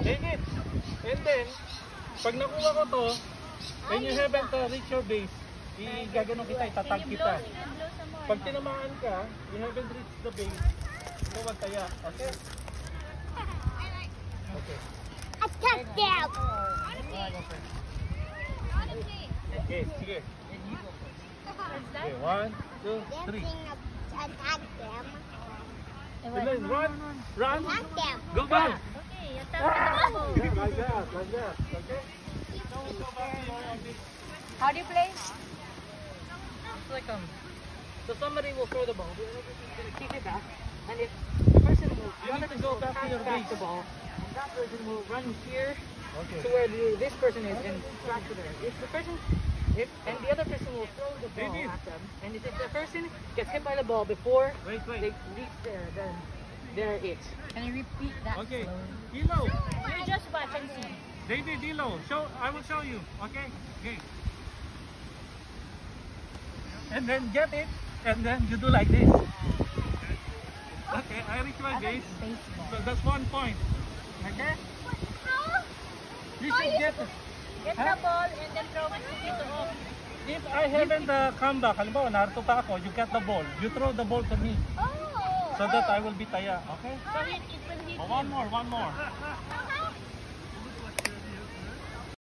David, and then, pag nakuha ko to, when you haven't reached your base, gaganon kita, itatag kita. Pag tinamaan ka, you haven't reached the base, huwag taya, okay? Okay. A touchdown! Okay, sige. Okay, 1, 2, 3. Attack them. Run, run, Attack them. go back. Okay, attack the ball. Like that, okay? How do you play? It's like so somebody will throw the ball. The other person's gonna kick it back, and if the person will You need to go back to your back base. the ball, and that person will run here Okay. to where this person is and back to there. If the person, and the other person will throw the ball David. at them, and if the person gets hit by the ball before Wait. they reach there, then they're it. Can you repeat that? Okay, slowly? Ilo. You just watch and see. David, Ilo, I will show you, okay? Okay. And then get it, and then you do like this. Okay, I reach my base. Baseball. So that's 1 point. Okay? You should get it. Get the ball and then throw it to the ball. If I haven't come back, halimbawa, narito pa ako, you get the ball. You throw the ball to me. Oh! So that I will be taya, okay? So it will hit Oh, one more. How